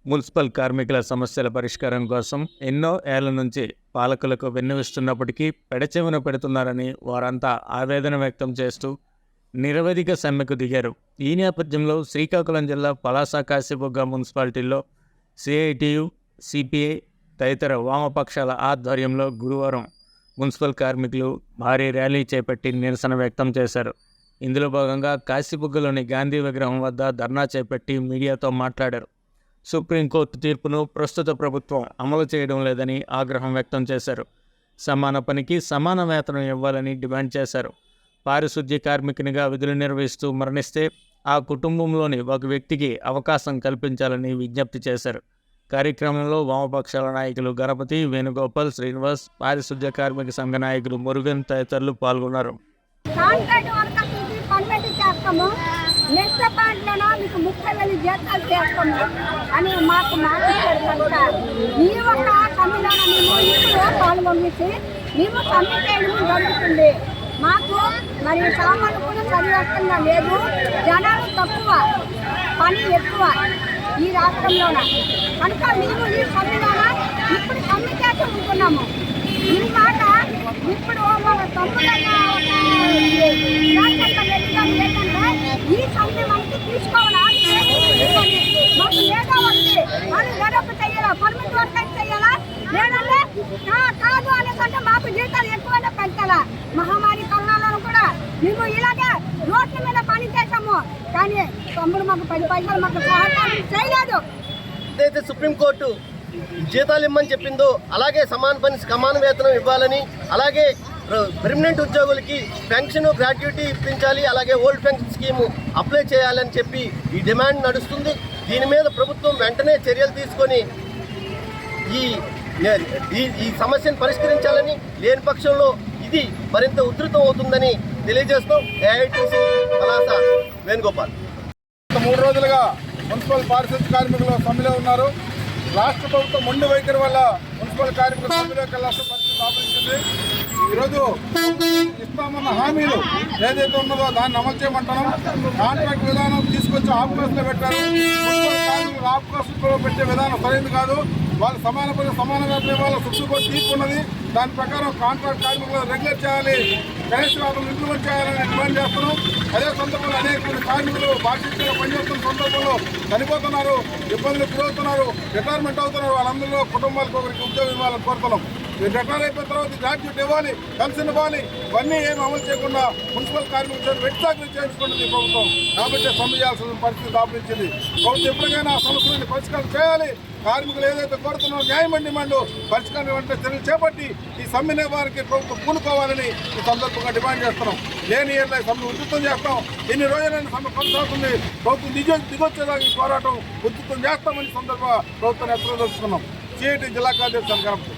Municipal కార్మికుల సమస్యల పరిష్కారం కోసం ఎన్నో ఏళ్ల నుంచి పాలకులకు విన్నవిస్తున్నప్పటికీ పెడచెవిన పెడుతున్నారని వారంతా ఆవేదన వ్యక్తం చేస్తూ నిరవధిక సమ్మెకు దిగారు. ఈ నేపథ్యంలో శ్రీకాకుళం జిల్లా పలాస కాశీబుగ్గ మున్సిపాలిటీల్లో సిఐటియు, సిపిఐ తదితర వామపక్షాల ఆధ్వర్యంలో గురువారం మున్సిపల్ కార్మికులు భారీ ర్యాలీ చేపట్టి నిరసన వ్యక్తం చేశారు. ఇందులో భాగంగా కాశీబుగ్గలోని గాంధీ విగ్రహం వద్ద ధర్నా చేపట్టి మీడియాతో మాట్లాడారు. సుప్రీంకోర్టు తీర్పును ప్రస్తుత ప్రభుత్వం అమలు చేయడం లేదని ఆగ్రహం వ్యక్తం చేశారు. సమాన పనికి సమాన వేతనం ఇవ్వాలని డిమాండ్ చేశారు. పారిశుద్ధ్య కార్మికునిగా విధులు నిర్వహిస్తూ మరణిస్తే ఆ కుటుంబంలోని ఒక వ్యక్తికి అవకాశం కల్పించాలని విజ్ఞప్తి చేశారు. కార్యక్రమంలో వామపక్షాల నాయకులు గణపతి, వేణుగోపాల్, శ్రీనివాస్, పారిశుద్ధ్య కార్మిక సంఘ నాయకులు మురుగన్ తదితరులు పాల్గొన్నారు. నెక్స్ట్ పాయింట్లోనో మీకు 30,000 జీతాలు చేస్తాము అని మాకు మాట్లాడారు కనుక ఈ ఒక్క సమ్మెలో మేము ఇప్పుడు పాల్గొనేసి మేము సమ్మె చేయడం జరుగుతుంది. మాకు మరి సామాన్లు కూడా సరివస్తంగా లేదు. జనాలు తక్కువ, పని ఎక్కువ ఈ రాష్ట్రంలోన కనుక మేము ఈ సమ్మెలోన ఇప్పుడు సమ్మె చేసి ఉంటున్నాము. ఈ మాట ఇప్పుడు మన తమ్ముడైనా ఈ సమ్మె మనకి తీసుకోవాలి. మాకు లేదా ఉంది వాళ్ళు గడప చేయాలా, పర్మిట్ వర్క్ చేయాలా, లేదంటే కాదు అనేసంటే మాకు జీతాలు ఎక్కువనే పెంచాలా. మహమ్మారి కరోనాలో కూడా మేము ఇలాగే రోడ్ల మీద పని చేసాము, కానీ తమ్ముడు మాకు 10 పైసలు మాకు సహకారం చేయలేదు. ఏదైతే సుప్రీంకోర్టు జీతాలు ఇమ్మని చెప్పిందో అలాగే సమాన పని సమాన వేతనం ఇవ్వాలని, అలాగే పర్మనెంట్ ఉద్యోగులకి పెన్షన్ గ్రాట్యుటీ ఇప్పించాలి, అలాగే ఓల్డ్ పెన్షన్ స్కీము అప్లై చేయాలని చెప్పి ఈ డిమాండ్ నడుస్తుంది. దీని మీద ప్రభుత్వం వెంటనే చర్యలు తీసుకొని ఈ సమస్యను పరిష్కరించాలని, లేని పక్షంలో ఇది మరింత ఉధృతం అవుతుందని తెలియజేస్తాం. ఏఐటీసీ పలాస వేణుగోపాల్. 3 రోజులుగా మున్సిపల్ పారిశుద్ధ్య కార్మికులు సమ్మెలో ఉన్నారు. రాష్ట్ర ప్రభుత్వం మొండి వైఖరి వల్ల మున్సిపల్ కార్మికుల సమ్మెలోకి వెళ్లాల్సిన పరిస్థితి దాపరించింది. ఈరోజు ఇస్తామన్న హామీలు ఏదైతే ఉన్నదో దాన్ని అమలు చేయమంటున్నాం. కాంట్రాక్ట్ విధానం తీసుకొచ్చి ఆఫ్కాస్ట్లో పెట్టారు. మున్సిపల్ కార్మికులు ఆఫ్కాస్ట్లో పెట్టే విధానం సరైనది కాదు. వాళ్ళు సమాన పని సమాన వేతనం ఇవ్వాలి. సుప్రీంకోర్టు తీర్పు ఉన్నది. దాని ప్రకారం కాంట్రాక్ట్ కార్మికులు రెగ్యులర్ చేయాలి, కనీస వేతనం ఇంప్లిమెంట్ చేయాలని డిమాండ్ చేస్తున్నాం. అదే సందర్భంలో అనేక మంది కార్మికులు బాధ్యతగా పనిచేస్తున్న సందర్భంలో చనిపోతున్నారు, ఇబ్బందులు గురవుతున్నారు, రిటైర్మెంట్ అవుతున్నారు. వాళ్ళందరిలో కుటుంబాలకు ఒకరికి ఉద్యోగం ఇవ్వాలని కోరుతున్నాం. రిటైర్ అయిపోయిన తర్వాత గ్రాడ్యుయేట్ ఇవ్వాలి, పెన్షన్ ఇవ్వాలి. ఇవన్నీ ఏమి అమలు చేయకుండా మున్సిపల్ కార్మికులు వెట్టాకులు చేయించుకుంటుంది ప్రభుత్వం. కాబట్టి సమ్మె చేయాల్సిన పరిస్థితి దాపరించింది. ప్రభుత్వం ఎప్పటికైనా ఆ సమస్యలను పరిష్కారం చేయాలి. కార్మికులు ఏదైతే కోరుతున్నారో న్యాయమైన డిమాండ్ పరిష్కారం వెంటనే చర్యలు చేపట్టి ఈ సమ్మె వారికి ప్రభుత్వం పూనుకోవాలని ఈ సందర్భంగా డిమాండ్ చేస్తున్నాం. లేని ఏళ్ళ సమ్మె ఉధృతం చేస్తాం. ఎన్ని రోజులైన సమ్మె కొనసాగుతుంది. ప్రభుత్వం దిగొచ్చేదాకా ఈ పోరాటం ఉధృతం చేస్తామని సందర్భంగా ప్రభుత్వాన్ని హెచ్చరిస్తున్నాం. సిఐటి జిల్లా కార్యదర్శి గణపతి.